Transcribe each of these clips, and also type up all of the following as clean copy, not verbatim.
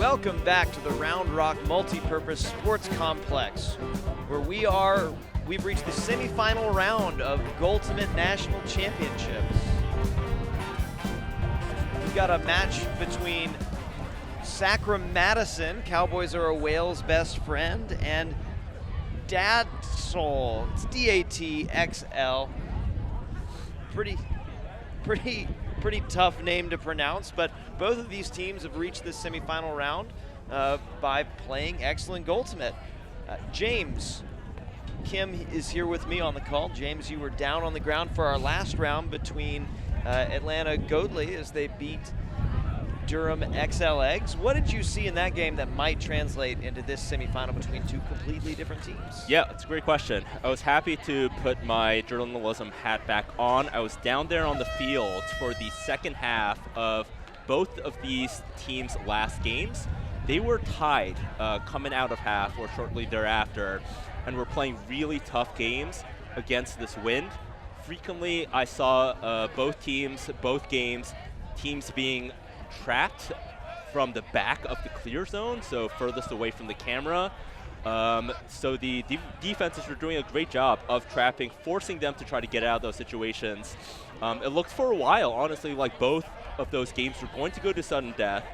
Welcome back to the Round Rock Multipurpose Sports Complex, where we've reached the semifinal round of Goaltimate National Championships. We've got a match between Madison, Cowboys are a whale's best friend, and Dadsol, it's D-A-T-X-L. Pretty tough name to pronounce, but both of these teams have reached the semifinal round by playing excellent Goaltimate. James Kim is here with me on the call. James, you were down on the ground for our last round between Atlanta Godley as they beat Durham XL Eggs. What did you see in that game that might translate into this semifinal between two completely different teams? Yeah, it's a great question. I was happy to put my journalism hat back on. I was down there on the field for the second half of both of these teams' last games. They were tied coming out of half or shortly thereafter, and were playing really tough games against this wind. Frequently, I saw both games, teams being trapped from the back of the clear zone, so furthest away from the camera. So the defenses were doing a great job of trapping, forcing them to try to get out of those situations. It looked for a while, honestly, like both of those games were going to go to sudden death,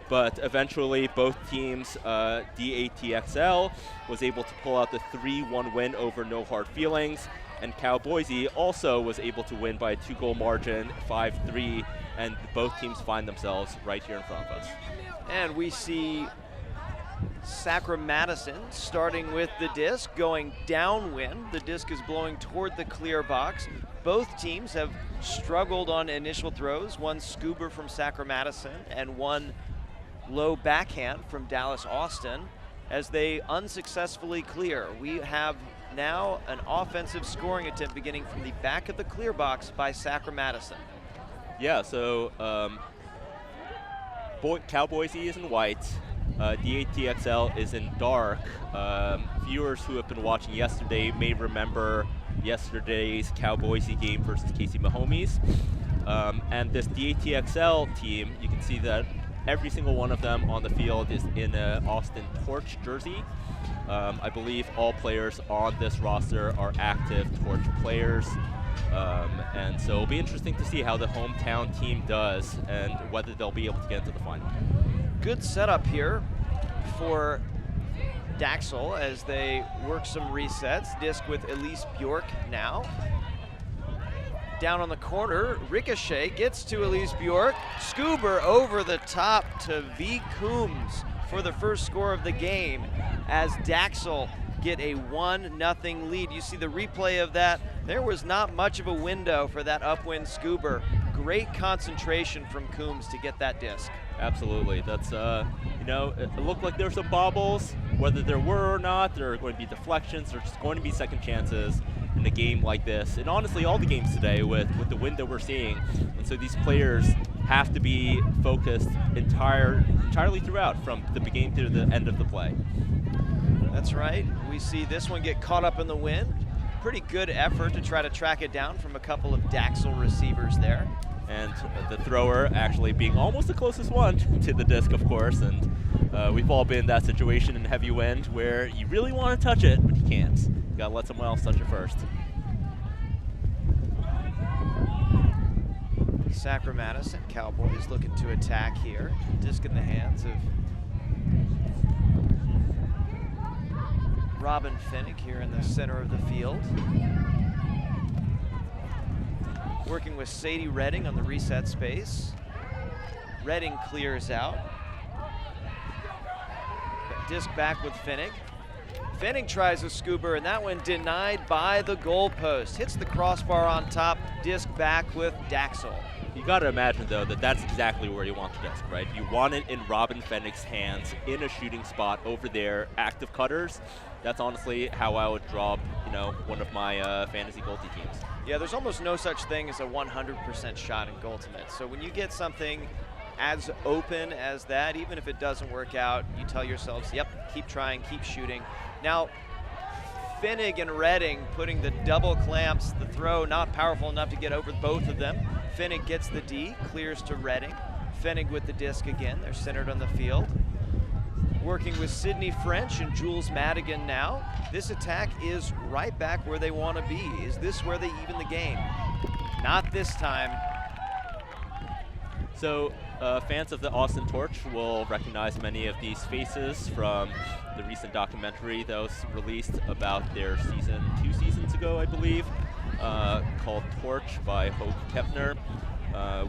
but eventually both teams, DATXL was able to pull out the 3-1 win over No Hard Feelings, and Cowboise also was able to win by a 2-goal margin, 5-3, and both teams find themselves right here in front of us. And we see Madison starting with the disc, going downwind. The disc is blowing toward the clear box. Both teams have struggled on initial throws, one scuba from Madison and one low backhand from Dallas Austin as they unsuccessfully clear. We have now an offensive scoring attempt beginning from the back of the clear box by Madison. Yeah, so Cowboise is in white, DATXL is in dark. Viewers who have been watching yesterday may remember yesterday's Cowboise game versus Casey Mahomes. And this DATXL team, you can see that every single one of them on the field is in an Austin Torch jersey. I believe all players on this roster are active Torch players. And so it'll be interesting to see how the hometown team does and whether they'll be able to get into the final. Good setup here for Daxel as they work some resets. Disc with Elise Bjork now. Down on the corner, Ricochet gets to Elise Bjork. Scuba over the top to V. Coombs for the first score of the game as Daxel get a 1-0 lead. You see the replay of that. There was not much of a window for that upwind scuba. Great concentration from Coombs to get that disc. Absolutely. That's, it looked like there were some bobbles. Whether there were or not, there are going to be deflections. There's just going to be second chances in a game like this. And honestly, all the games today with the wind that we're seeing. And so these players have to be focused entirely throughout, from the beginning to the end of the play. That's right. We see this one get caught up in the wind. Pretty good effort to try to track it down from a couple of Daxel receivers there. And the thrower actually being almost the closest one to the disc, of course. And we've all been in that situation in heavy wind where you really want to touch it, but you can't. You gotta let someone else touch it first. Madison, Cowboys looking to attack here. Disc in the hands of Robin Finnick here in the center of the field. Working with Sadie Redding on the reset space. Redding clears out. Disc back with Finnick. Finnick tries a scuba, and that one denied by the goalpost. Hits the crossbar on top, disc back with Daxel. You got to imagine, though, that that's exactly where you want the disc, right? You want it in Robin Finnick's hands in a shooting spot over there, active cutters. That's honestly how I would draw, one of my fantasy Goalty teams. Yeah, there's almost no such thing as a 100% shot in Goaltimate. So when you get something as open as that, even if it doesn't work out, you tell yourselves, yep, keep trying, keep shooting. Now, Finnick and Redding putting the double clamps, the throw not powerful enough to get over both of them. Finnick gets the D, clears to Redding. Finnick with the disc again, they're centered on the field. working with Sydney French and Jules Madigan now. This attack is right back where they want to be. Is this where they even the game? Not this time. So fans of the Austin Torch will recognize many of these faces from the recent documentary that was released about their season 2 seasons ago, I believe, called Torch by Hogue Kepner.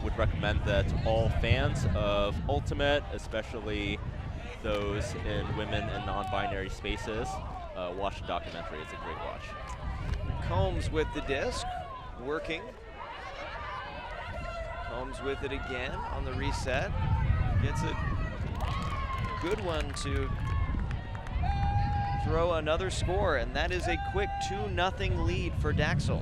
Would recommend that all fans of Ultimate, especially those in women and non-binary spaces, watch the documentary. It's a great watch. Combs with the disc, working. Combs with it again on the reset. Gets a good one to throw another score, and that is a quick 2-0 lead for Daxel.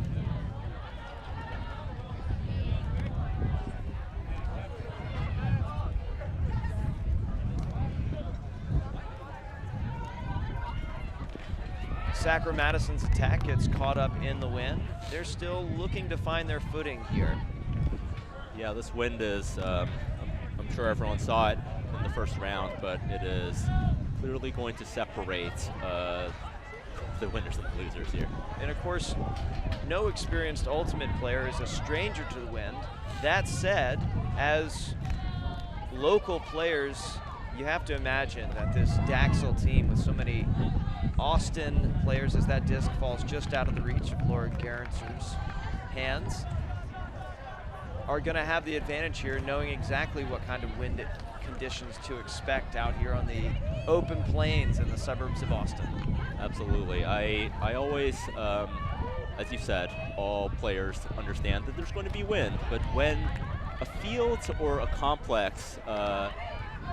Sacramento's attack gets caught up in the wind. They're still looking to find their footing here. Yeah, this wind is, I'm sure everyone saw it in the first round, but it is clearly going to separate the winners and the losers here. And of course, no experienced Ultimate player is a stranger to the wind. That said, as local players, you have to imagine that this Daxel team with so many Austin players, as that disc falls just out of the reach of Laura Gerentzer's hands, are going to have the advantage here, knowing exactly what kind of wind conditions to expect out here on the open plains in the suburbs of Austin. Absolutely. I always, as you said, all players understand that there's going to be wind, but when a field or a complex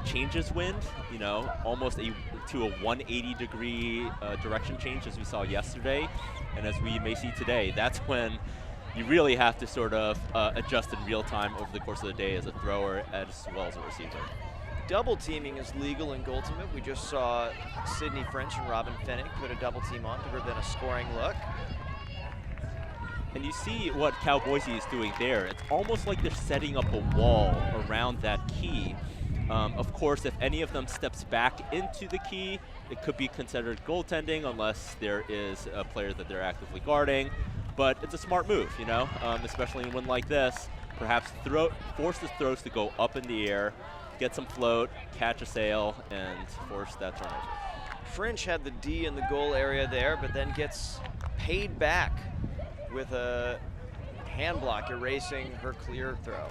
changes wind, you know, almost to a 180-degree direction change, as we saw yesterday, and as we may see today, that's when you really have to sort of adjust in real time over the course of the day as a thrower as well as a receiver. Double teaming is legal in Goaltimate. We just saw Sydney French and Robin Finnick put a double team on to prevent a scoring look. And you see what Cal Boise is doing there. It's almost like they're setting up a wall around that key. Of course, if any of them steps back into the key, it could be considered goaltending unless there is a player that they're actively guarding. But it's a smart move, you know, especially in a win like this. Perhaps force the throws to go up in the air, get some float, catch a sail, and force that turnover. French had the D in the goal area there, but then gets paid back with a hand block erasing her clear throw.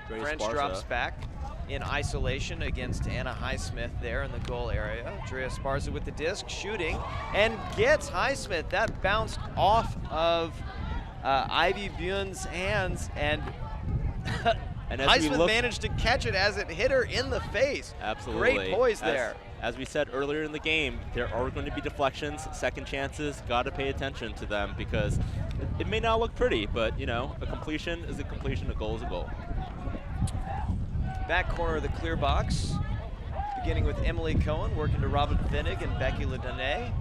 French drops back in isolation against Anna Highsmith there in the goal area. Drea Sparza with the disc, shooting, and gets Highsmith. That bounced off of Ivy Buen's hands, and Highsmith managed to catch it as it hit her in the face. Absolutely. Great poise there. As we said earlier in the game, there are going to be deflections, second chances. Got to pay attention to them because it may not look pretty, but you know, a completion is a completion, a goal is a goal. Back corner of the clear box, beginning with Emily Cohen, working to Robin Finnig and Becky Ledonnais.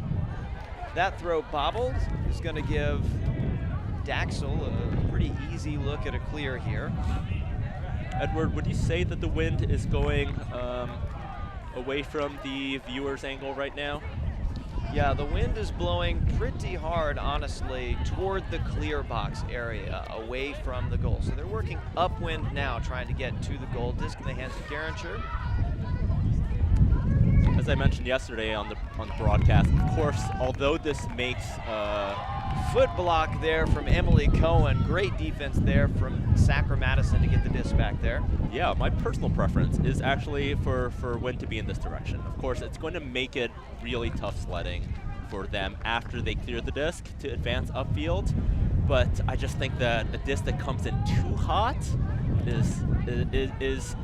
That throw bobbled is going to give Daxel a pretty easy look at a clear here. Edward, would you say that the wind is going away from the viewer's angle right now? Yeah, the wind is blowing pretty hard, honestly, toward the clear box area, away from the goal. So they're working upwind now, trying to get to the goal. Disc in the hands of Gerencher. As I mentioned yesterday on the broadcast, of course, although this makes foot block there from Emily Cohen. Great defense there from Sacramento to get the disc back there. Yeah, my personal preference is actually for wind to be in this direction. Of course, it's going to make it really tough sledding for them after they clear the disc to advance upfield. But I just think that a disc that comes in too hot is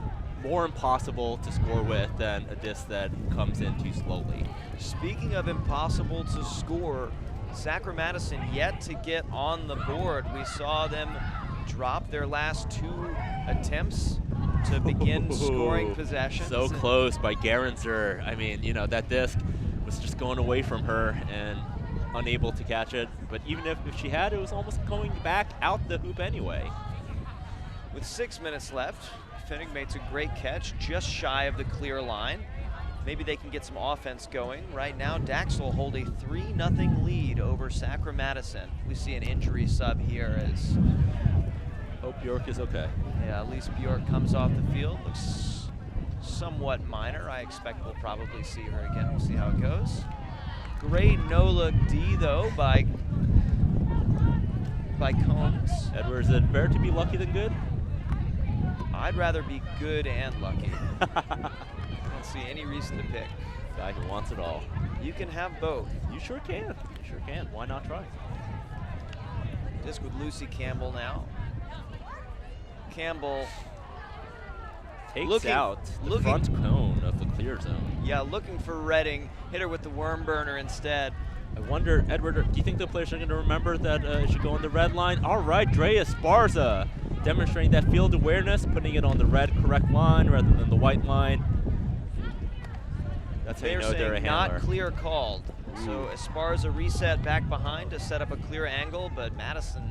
more impossible to score with than a disc that comes in too slowly. Speaking of impossible to score, Sacramento yet to get on the board. We saw them drop their last 2 attempts to begin scoring possessions. So close by Gerentzer. I mean, you know, that disc was just going away from her and unable to catch it. But even if she had, it was almost going back out the hoop anyway. With 6 minutes left, Finnig makes a great catch just shy of the clear line. maybe they can get some offense going. Right now, Daxel hold a 3-0 lead over Sacramento. We see an injury sub here as Hope Bjork is okay. yeah, Elise Bjork comes off the field. Looks somewhat minor. I expect we'll probably see her again. We'll see how it goes. Great no-look D, though, by Combs. Edward, is it better to be lucky than good? I'd rather be good and lucky. I don't see any reason to pick. Guy who wants it all. You can have both. You sure can. You sure can. Why not try? Disc with Lucy Campbell now. Campbell takes out the front cone of the clear zone. Yeah, looking for Redding. Hit her with the worm burner instead. I wonder, Edward, do you think the players are going to remember that it should go on the red line? All right, Drea Esparza demonstrating that field awareness, putting it on the red correct line rather than the white line. That's how you know they're a handler. Not clear called. So Esparza reset back behind to set up a clear angle, but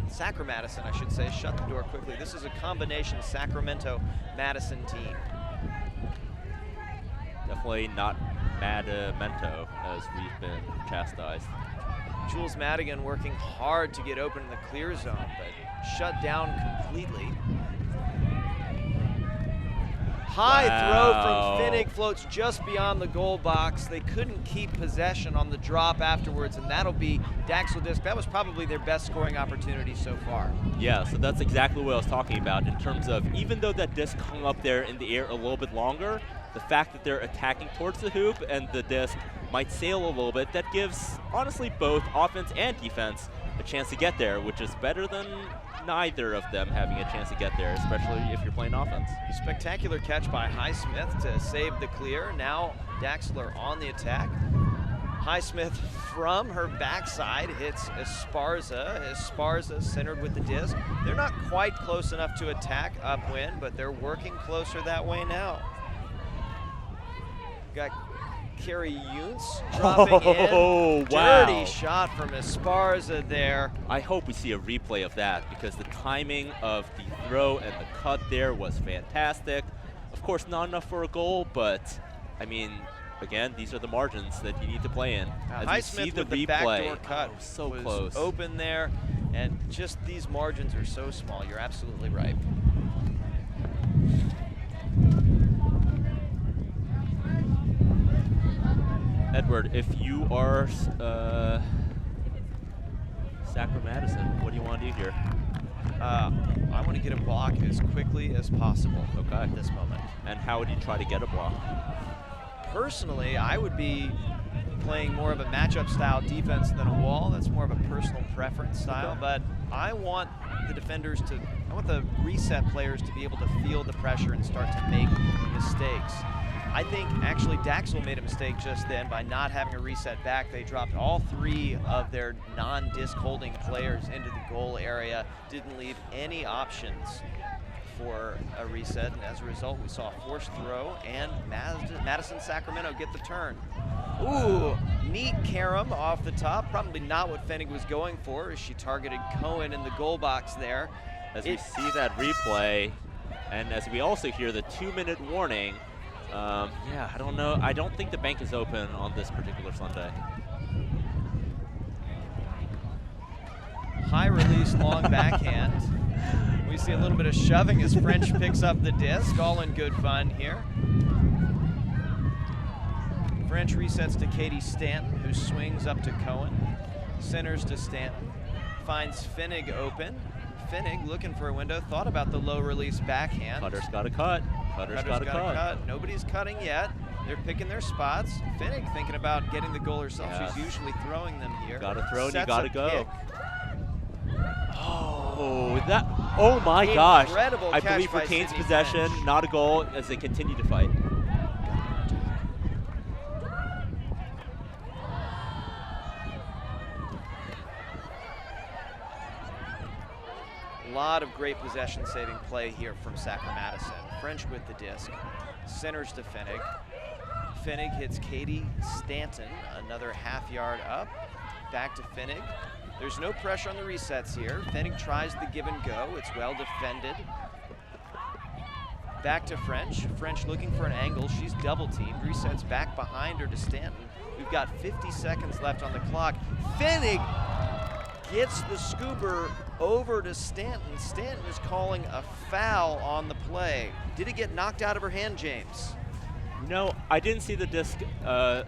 Sacramento, I should say, shut the door quickly. This is a combination Sacramento-Madison team. Definitely not Mento, as we've been chastised. Jules Madigan working hard to get open in the clear zone, but shut down completely. High throw from Finnig, floats just beyond the goal box. They couldn't keep possession on the drop afterwards, and that'll be Daxel Disc. That was probably their best scoring opportunity so far. Yeah, so that's exactly what I was talking about in terms of even though that disc hung up there in the air a little bit longer, the fact that they're attacking towards the hoop and the disc might sail a little bit, that gives, honestly, both offense and defense a chance to get there, which is better than neither of them having a chance to get there, especially if you're playing offense. Spectacular catch by Highsmith to save the clear. Now Daxler on the attack. Highsmith from her backside hits Esparza. Esparza centered with the disc. They're not quite close enough to attack upwind, but they're working closer that way now. Got Carrie Yuntz dropping in. Oh, wow. Dirty shot from Esparza there. I hope we see a replay of that because the timing of the throw and the cut there was fantastic. Of course, not enough for a goal, but I mean, again, these are the margins that you need to play in. As we see the replay, backdoor cut so was close. Open there, and just these margins are so small. You're absolutely right. Edward, if you are Sacramento, what do you want to do here? I want to get a block as quickly as possible at this moment. And how would you try to get a block? Personally, I would be playing more of a matchup style defense than a wall. That's more of a personal preference style, but I want the reset players to be able to feel the pressure and start to make mistakes. I think actually Daxel made a mistake just then by not having a reset back. They dropped all 3 of their non-disc holding players into the goal area, didn't leave any options for a reset, and as a result we saw a forced throw and Madison Sacramento get the turn. Ooh, neat carom off the top, probably not what Finnig was going for as she targeted Cohen in the goal box there. As we see that replay, and as we also hear the 2-minute warning, yeah, I don't know. I don't think the bank is open on this particular Sunday. High release, long backhand. We see a little bit of shoving as French picks up the disc, all in good fun here. French resets to Katie Stanton, who swings up to Cohen. Centers to Stanton, finds Finnig open. Finnig looking for a window, thought about the low release backhand. Cutter's got to cut. Cutter's got to cut. Nobody's cutting yet. They're picking their spots. Finnig thinking about getting the goal herself. Yeah. She's usually throwing them here. Got to throw and you got to go. Kick. Oh my gosh. Incredible I catch believe by retains Sydney possession, French. not a goal as they continue to fight. A lot of great possession-saving play here from Sacramento. French with the disc, centers to Finnig. Finnig hits Katie Stanton, another half yard up. Back to Finnig. There's no pressure on the resets here. Finnig tries the give and go. It's well defended. back to French. French looking for an angle. She's double teamed. Resets back behind her to Stanton. We've got 50 seconds left on the clock. Fenig gets the scoober over to Stanton. Stanton is calling a foul on the play. Did it get knocked out of her hand, James? No, I didn't see the disc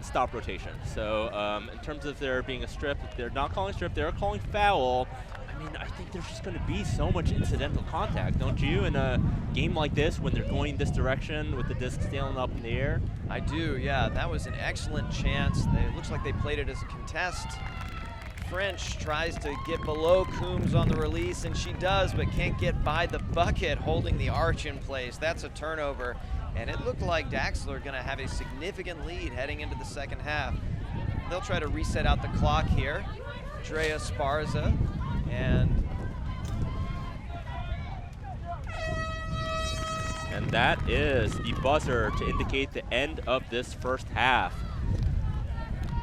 stop rotation. So in terms of there being a strip, they're not calling strip, they're calling foul. I mean, I think there's just going to be so much incidental contact, don't you, in a game like this when they're going this direction with the disc sailing up in the air? I do, yeah. That was an excellent chance. It looks like they played it as a contest. French tries to get below Coombs on the release, and she does, but can't get by the bucket holding the arch in place. That's a turnover, and it looked like Daxler are going to have a significant lead heading into the second half. They'll try to reset out the clock here. Drea Sparza and that is the buzzer to indicate the end of this first half.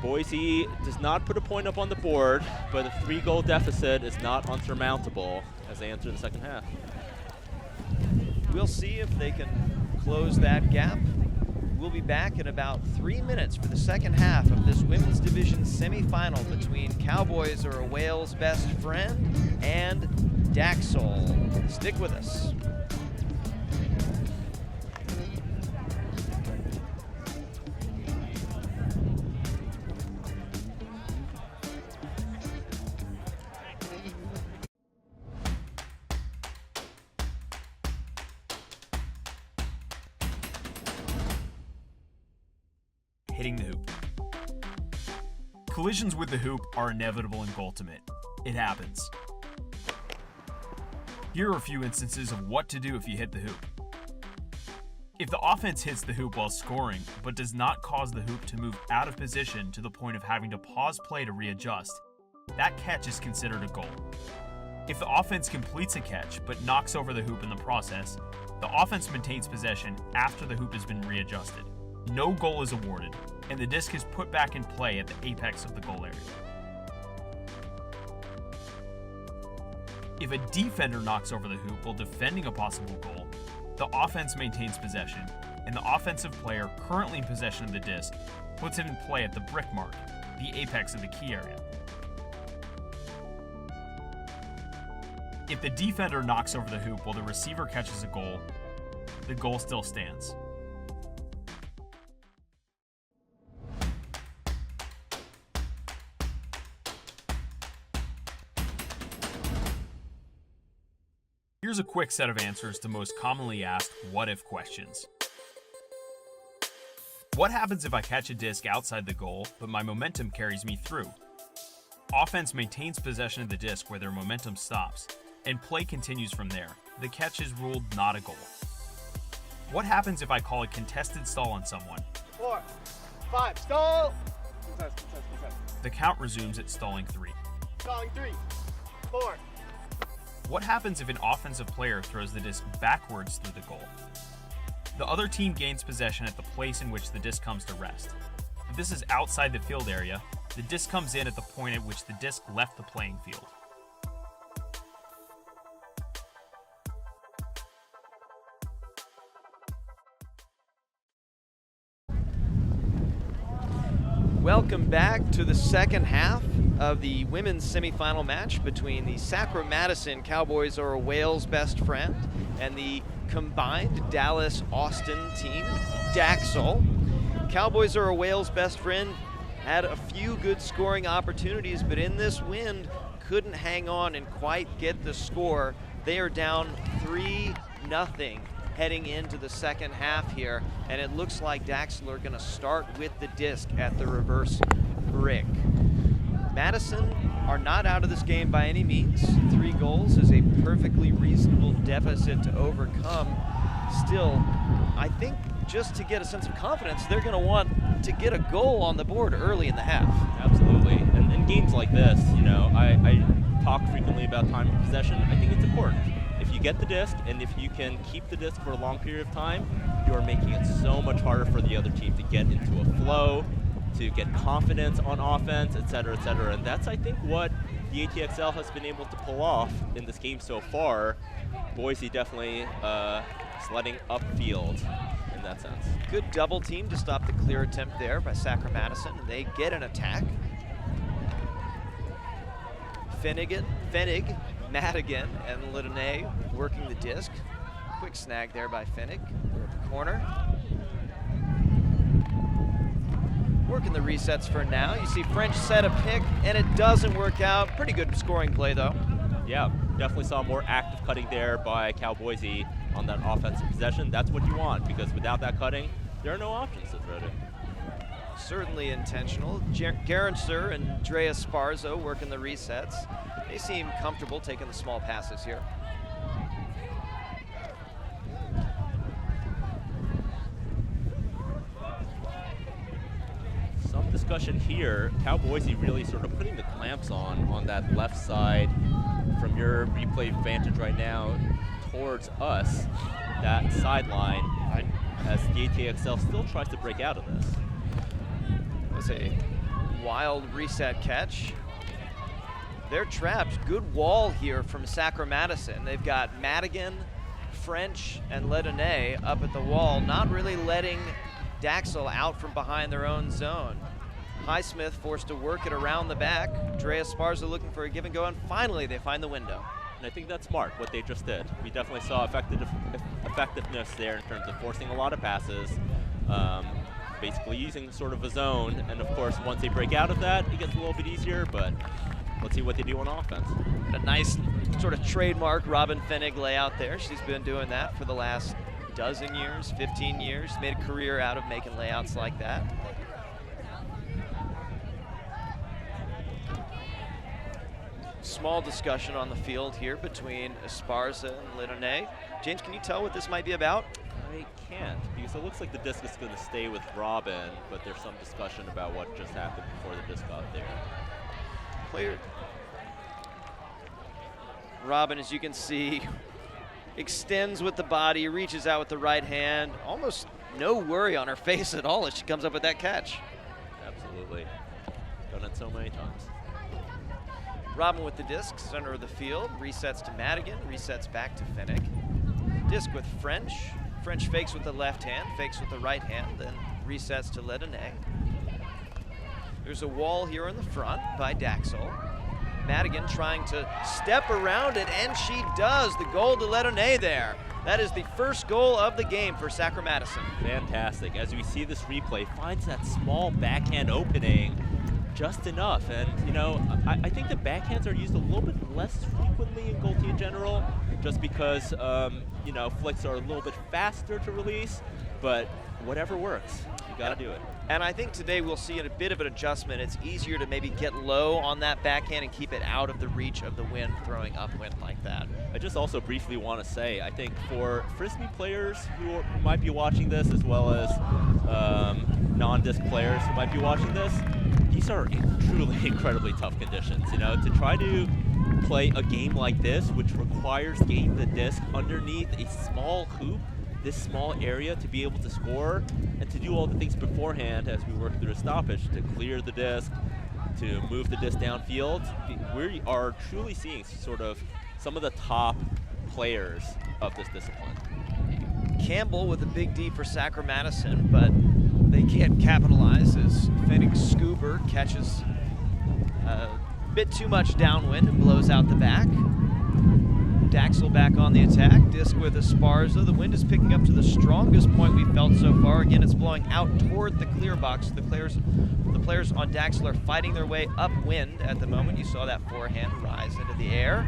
Boise does not put a point up on the board, but a 3-goal deficit is not unsurmountable as they enter the second half. We'll see if they can close that gap. We'll be back in about 3 minutes for the second half of this women's division semifinal between Cowboys Are a Whale's Best Friend and Daxel. Stick with us. Hitting the hoop. Collisions with the hoop are inevitable in Goaltimate. It happens. Here are a few instances of what to do if you hit the hoop. If the offense hits the hoop while scoring, but does not cause the hoop to move out of position to the point of having to pause play to readjust, that catch is considered a goal. If the offense completes a catch, but knocks over the hoop in the process, the offense maintains possession after the hoop has been readjusted. No goal is awarded, and the disc is put back in play at the apex of the goal area. If a defender knocks over the hoop while defending a possible goal, the offense maintains possession, and the offensive player currently in possession of the disc puts it in play at the brick mark, the apex of the key area. If the defender knocks over the hoop while the receiver catches a goal, the goal still stands. Here's a quick set of answers to most commonly asked what-if questions. What happens if I catch a disc outside the goal, but my momentum carries me through? Offense maintains possession of the disc where their momentum stops, and play continues from there. The catch is ruled not a goal. What happens if I call a contested stall on someone? 4, 5, stall! The count resumes at stalling 3. Stalling 3, 4. What happens if an offensive player throws the disc backwards through the goal? The other team gains possession at the place in which the disc comes to rest. If this is outside the field area, the disc comes in at the point at which the disc left the playing field. Welcome back to the second half of the women's semifinal match between the Sacramento Madison Cowboys Are a Whale's Best Friend and the combined Dallas-Austin team, Daxel. Cowboys Are a Whale's Best Friend had a few good scoring opportunities, but in this wind couldn't hang on and quite get the score. They are down 3-0 heading into the second half here, and it looks like Daxel are going to start with the disc at the reverse brick. Madison are not out of this game by any means. 3 goals is a perfectly reasonable deficit to overcome. Still, I think just to get a sense of confidence, they're going to want to get a goal on the board early in the half. Absolutely. And in games like this, you know, I talk frequently about time of possession. I think it's important. If you get the disc and if you can keep the disc for a long period of time, you are making it so much harder for the other team to get into a flow, to get confidence on offense, et cetera, et cetera. And that's, I think, what the ATXL has been able to pull off in this game so far. Boise definitely sledding upfield in that sense. Good double team to stop the clear attempt there by Madison, and they get an attack. Fenig, Madigan, and Lidonay working the disc. Quick snag there by Fenig. We're at the corner. Working the resets for now. You see French set a pick, and it doesn't work out. Pretty good scoring play, though. Yeah, definitely saw more active cutting there by Cal Boise on that offensive possession. That's what you want, because without that cutting, there are no options at Reddit. Certainly intentional. Gerenser and Drea Sparzo working the resets. They seem comfortable taking the small passes here. Some discussion here. Cal Boise really sort of putting the clamps on that left side from your replay vantage right now towards us, that sideline, as the ATXL still tries to break out of this. That was a wild reset catch. They're trapped. Good wall here from Madison. They've got Madigan, French, and Ledonay up at the wall, not really letting Daxel out from behind their own zone. Highsmith forced to work it around the back. Drea Sparza looking for a give and go, and finally they find the window. And I think that's smart, what they just did. We definitely saw effectiveness there in terms of forcing a lot of passes, basically using sort of a zone. And of course, once they break out of that, it gets a little bit easier, but let's see what they do on offense. A nice sort of trademark Robin Fenig layout there. She's been doing that for the last dozen years, 15 years. Made a career out of making layouts like that. Small discussion on the field here between Esparza and Lidonay. James, can you tell what this might be about? I can't, because it looks like the disc is going to stay with Robin, but there's some discussion about what just happened before the disc got there. Player Robin, as you can see, extends with the body, reaches out with the right hand. Almost no worry on her face at all as she comes up with that catch. Absolutely. Done it so many times. Robin with the disc, center of the field, resets to Madigan, resets back to Fenig. Disc with French. French fakes with the left hand, fakes with the right hand, then resets to Ledonay. There's a wall here in the front by Daxel. Madigan trying to step around it, and she does. The goal to Ledonay there. That is the first goal of the game for Madison. Fantastic. As we see this replay, finds that small backhand opening just enough. And, you know, I think the backhands are used a little bit less frequently in Goaltimate in general, just because, you know, flicks are a little bit faster to release, but whatever works. You got to do it. And I think today we'll see a bit of an adjustment. It's easier to maybe get low on that backhand and keep it out of the reach of the wind throwing upwind like that. I just also briefly want to say, I think for Frisbee players who might be watching this, as well as non-disc players who might be watching this, these are truly incredibly tough conditions. You know, to try to play a game like this, which requires getting the disc underneath a small hoop, this small area, to be able to score and to do all the things beforehand as we work through a stoppage, to clear the disc, to move the disc downfield. We are truly seeing sort of some of the top players of this discipline. Campbell with a big D for Madison, but they can't capitalize as Fenig Scuber catches a bit too much downwind and blows out the back. Daxel back on the attack, disc with Esparza. The wind is picking up to the strongest point we've felt so far. Again, it's blowing out toward the clear box. The players on Daxel are fighting their way upwind at the moment. You saw that forehand rise into the air.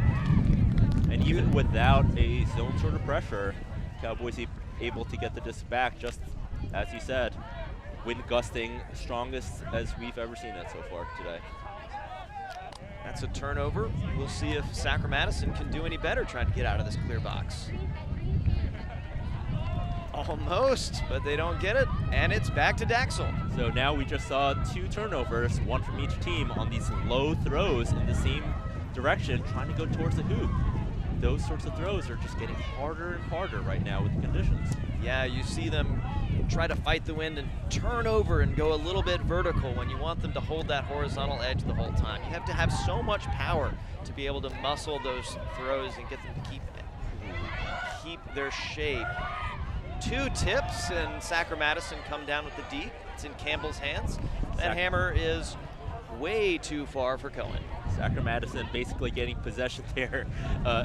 And even without a zone sort of pressure, Cal Boise able to get the disc back, just as you said, wind gusting strongest as we've ever seen it so far today. That's a turnover. We'll see if Madison can do any better trying to get out of this clear box. Almost, but they don't get it, and it's back to Daxel. So now we just saw 2 turnovers, 1 from each team, on these low throws in the same direction, trying to go towards the hoop. Those sorts of throws are just getting harder and harder right now with the conditions. Yeah, you see them try to fight the wind and turn over and go a little bit vertical when you want them to hold that horizontal edge the whole time. You have to have so much power to be able to muscle those throws and get them to keep keep their shape. 2 tips, and Sacramento come down with the D. It's in Campbell's hands. That hammer is way too far for Cohen. Sacramento basically getting possession there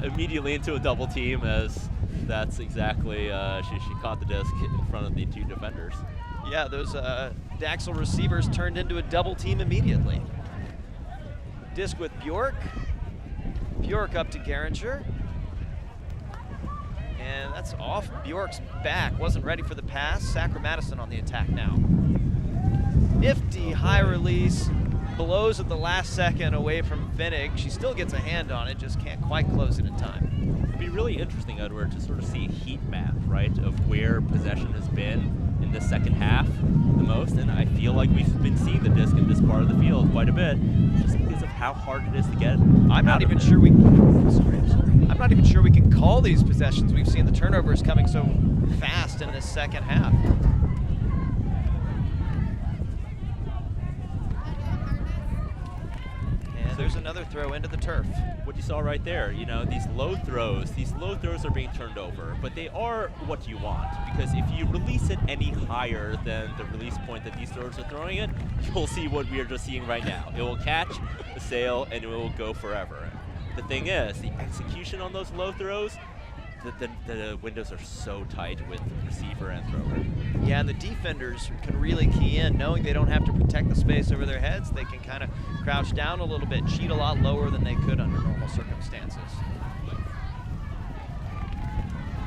immediately into a double team, as that's exactly, she caught the disc in front of the 2 defenders. Yeah, those Daxel receivers turned into a double team immediately. Disc with Bjork. Bjork up to Geringer. And that's off Bjork's back. Wasn't ready for the pass. Sacramento on the attack now. Nifty high release. Blows at the last second away from Finnig. She still gets a hand on it, just can't quite close it in time. It'd be really interesting, Edward, to sort of see a heat map, right, of where possession has been in the second half the most, and I feel like we've been seeing the disc in this part of the field quite a bit, just because of how hard it is to get. I'm not even sure we can call these possessions. We've seen the turnovers coming so fast in this second half. And there's another throw into the turf. What you saw right there, you know, these low throws are being turned over, but they are what you want, because if you release it any higher than the release point that these throwers are throwing it, you'll see what we are just seeing right now. It will catch the sail and it will go forever. The thing is, the execution on those low throws, the windows are so tight with receiver and thrower. Yeah, and the defenders can really key in, knowing they don't have to protect the space over their heads. They can kind of crouch down a little bit, cheat a lot lower than they could under normal circumstances.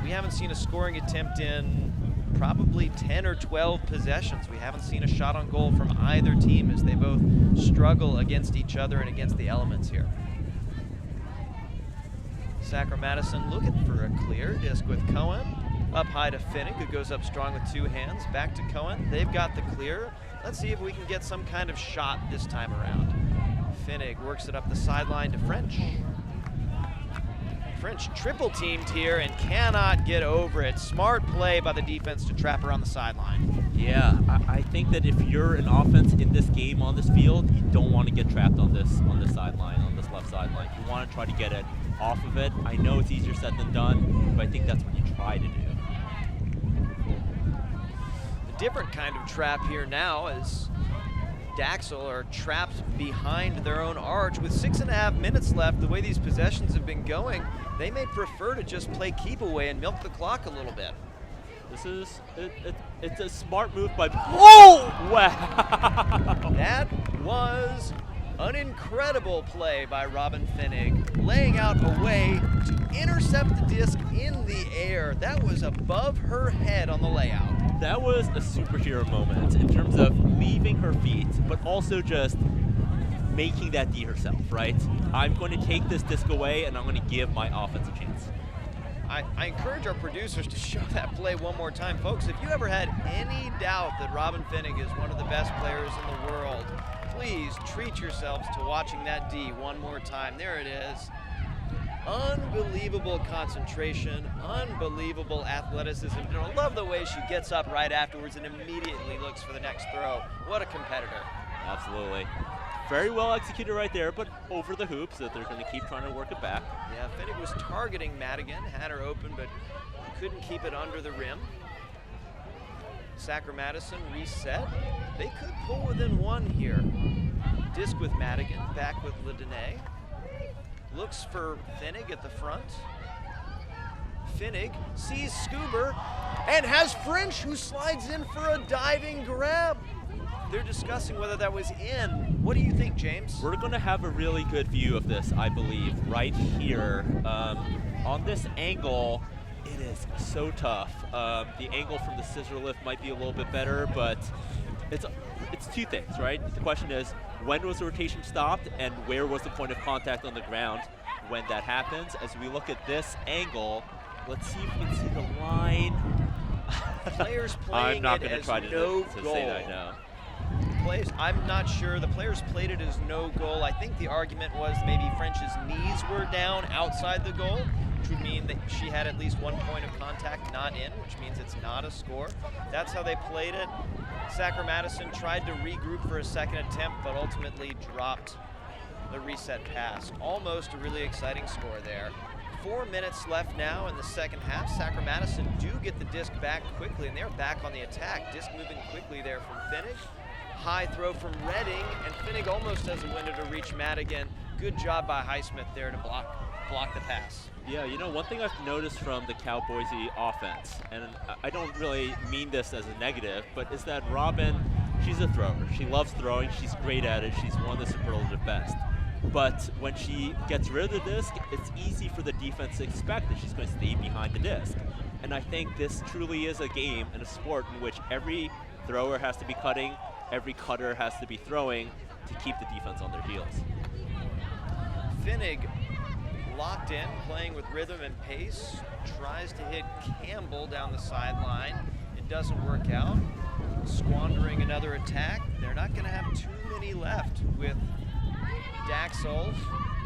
We haven't seen a scoring attempt in probably 10 or 12 possessions. We haven't seen a shot on goal from either team, as they both struggle against each other and against the elements here. Sacramento looking for a clear. Disc with Cohen. Up high to Finnig, who goes up strong with 2 hands. Back to Cohen. They've got the clear. Let's see if we can get some kind of shot this time around. Finnig works it up the sideline to French. French triple teamed here and cannot get over it. Smart play by the defense to trap her on the sideline. Yeah, I think that if you're an offense in this game on this field, you don't want to get trapped on this sideline, on this left sideline. You want to try to get it off of it. I know it's easier said than done, but I think that's what you try to do. A different kind of trap here now, as Daxel are trapped behind their own arch with 6.5 minutes left. The way these possessions have been going, they may prefer to just play keep away and milk the clock a little bit. This is, it's a smart move by, oh, wow. That was an incredible play by Robin Finnig, laying out a way to intercept the disc in the air. That was above her head on the layout. That was a superhero moment in terms of leaving her feet, but also just making that D herself, right? I'm going to take this disc away and I'm going to give my offense a chance. I encourage our producers to show that play one more time. Folks, if you ever had any doubt that Robin Finnig is one of the best players in the world, please treat yourselves to watching that D one more time. There it is. Unbelievable concentration, unbelievable athleticism. I love the way she gets up right afterwards and immediately looks for the next throw. What a competitor. Absolutely. Very well executed right there, but over the hoops that they're going to keep trying to work it back. Yeah, Finnig was targeting Madigan, had her open, but couldn't keep it under the rim. Sacramento reset. They could pull within 1 here. Disc with Madigan, back with Ledene. Looks for Finnig at the front. Finnig sees Scuber and has French, who slides in for a diving grab. They're discussing whether that was in. What do you think, James? We're going to have a really good view of this, I believe, right here. On this angle, it is so tough. The angle from the scissor lift might be a little bit better, but it's 2 things, right? The question is, when was the rotation stopped, and where was the point of contact on the ground when that happens? As we look at this angle, let's see if we can see the line. Players playing I'm not it going to as try to no goal. say that now. I'm not sure. The players played it as no goal. I think the argument was maybe French's knees were down outside the goal, which would mean that she had at least 1 point of contact not in, which means it's not a score. That's how they played it. Sacramento tried to regroup for a second attempt, but ultimately dropped the reset pass. Almost a really exciting score there. 4 minutes left now in the second half. Sacramento do get the disc back quickly, and they're back on the attack. Disc moving quickly there from Finnig. High throw from Redding, and Finnig almost has a window to reach Madigan. Good job by Highsmith there to block the pass. Yeah, you know, one thing I've noticed from the Cowboys' offense, and I don't really mean this as a negative, but is that Robin, she's a thrower. She loves throwing. She's great at it. She's one of the superlative best. But when she gets rid of the disc, it's easy for the defense to expect that she's going to stay behind the disc. And I think this truly is a game and a sport in which every thrower has to be cutting, every cutter has to be throwing to keep the defense on their heels. Finnig locked in, playing with rhythm and pace, tries to hit Campbell down the sideline. It doesn't work out. Squandering another attack. They're not going to have too many left with Daxel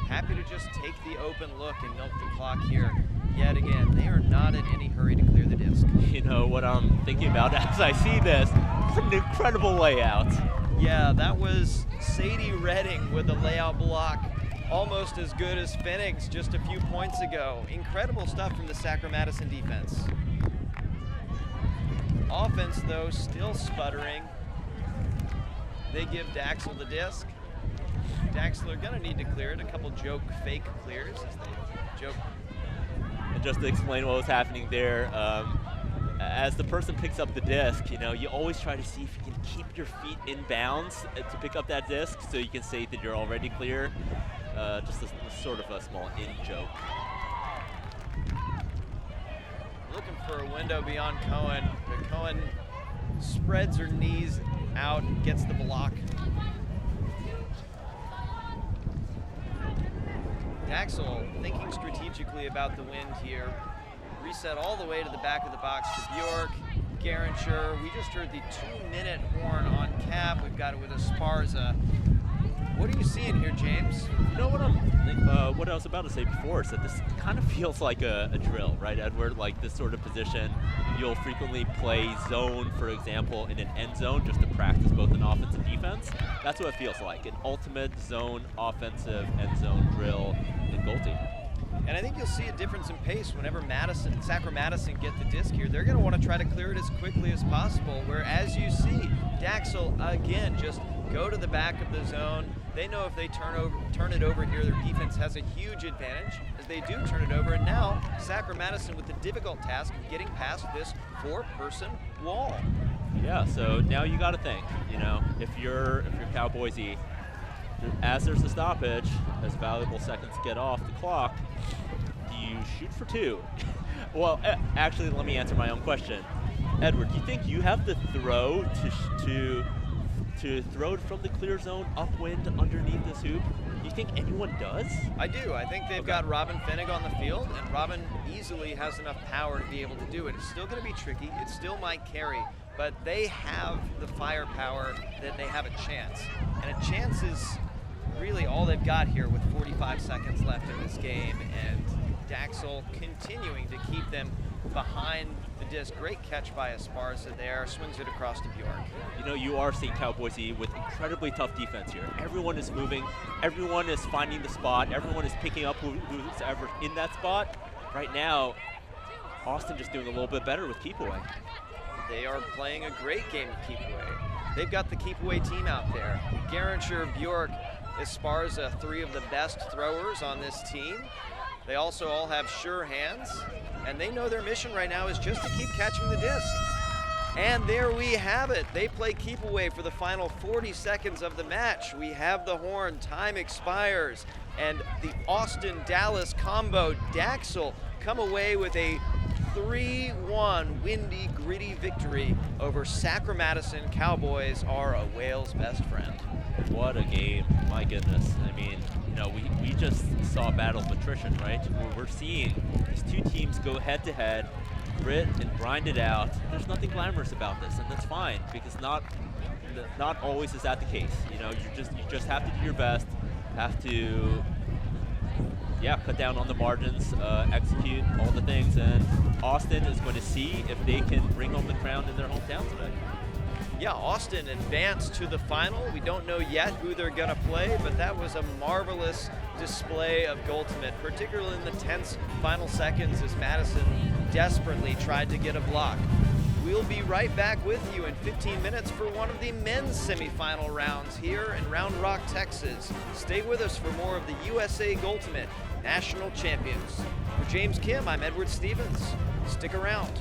happy to just take the open look and milk the clock here yet again. They are not in any hurry to clear the disc. You know what I'm thinking about as I see this? It's an incredible layout. Yeah, that was Sadie Redding with a layout block almost as good as Finnig's just a few points ago. Incredible stuff from the Sacramento defense. Offense, though, still sputtering. They give Daxel the disc. Daxel are going to need to clear it. A couple joke fake clears as they joke. And just to explain what was happening there, as the person picks up the disc, you know, you always try to see if you can keep your feet in bounds to pick up that disc so you can say that you're already clear. Just a sort of a small in-joke. Looking for a window beyond Cohen, but Cohen spreads her knees out and gets the block. Daxel thinking strategically about the wind here. Reset all the way to the back of the box to Bjork, Garancher. We just heard the 2-minute horn on cap. We've got it with Esparza. What are you seeing here, James? You know what I was about to say before is that this kind of feels like a drill, right, Edward? Like this sort of position, you'll frequently play zone, for example, in an end zone just to practice both an offense and defense. That's what it feels like, an ultimate zone offensive end zone drill in Goaltimate. And I think you'll see a difference in pace whenever Sacramento get the disc here. They're going to want to try to clear it as quickly as possible, where as you see, Daxel, again, just go to the back of the zone. They know if they turn it over here, their defense has a huge advantage as they do turn it over. And now Sacramento with the difficult task of getting past this 4-person wall. Yeah, so now you got to think, you know, if you're Cowboysy, as there's a stoppage, as valuable seconds get off the clock, do you shoot for 2? Well, actually, let me answer my own question. Edward, do you think you have the throw to throw it from the clear zone upwind underneath this hoop? Do you think anyone does? I do. I think they've got Robin Finnig on the field, and Robin easily has enough power to be able to do it. It's still going to be tricky. It still might carry, but they have the firepower that they have a chance. And a chance is really all they've got here with 45 seconds left in this game, and Daxel continuing to keep them behind the disc. Great catch by Esparza there, swings it across to Bjork. You know, you are seeing Cowboysy with incredibly tough defense here. Everyone is moving, everyone is finding the spot, everyone is picking up who's ever in that spot. Right now, Austin just doing a little bit better with keep away. They are playing a great game of keep away. They've got the keep away team out there. Garancher, Bjork, Esparza, 3 of the best throwers on this team. They also all have sure hands, and they know their mission right now is just to keep catching the disc. And there we have it. They play keep away for the final 40 seconds of the match. We have the horn, time expires, and the Austin-Dallas combo, Daxel, come away with a 3-1 windy, gritty victory over Sacramento Cowboys are a whale's best friend. What a game, my goodness. I mean, you know, we just saw a battle of attrition, right? We're seeing these 2 teams go head to head, grit and grind it out. There's nothing glamorous about this, and that's fine, because not always is that the case. You know, you just have to do your best, have to cut down on the margins, execute all the things, and Austin is going to see if they can bring home the crown in their hometown today. Yeah, Austin advanced to the final. We don't know yet who they're going to play, but that was a marvelous display of Goaltimate, particularly in the tense final seconds as Madison desperately tried to get a block. We'll be right back with you in 15 minutes for one of the men's semifinal rounds here in Round Rock, Texas. Stay with us for more of the USA Goaltimate National Champions. For James Kim, I'm Edward Stevens. Stick around.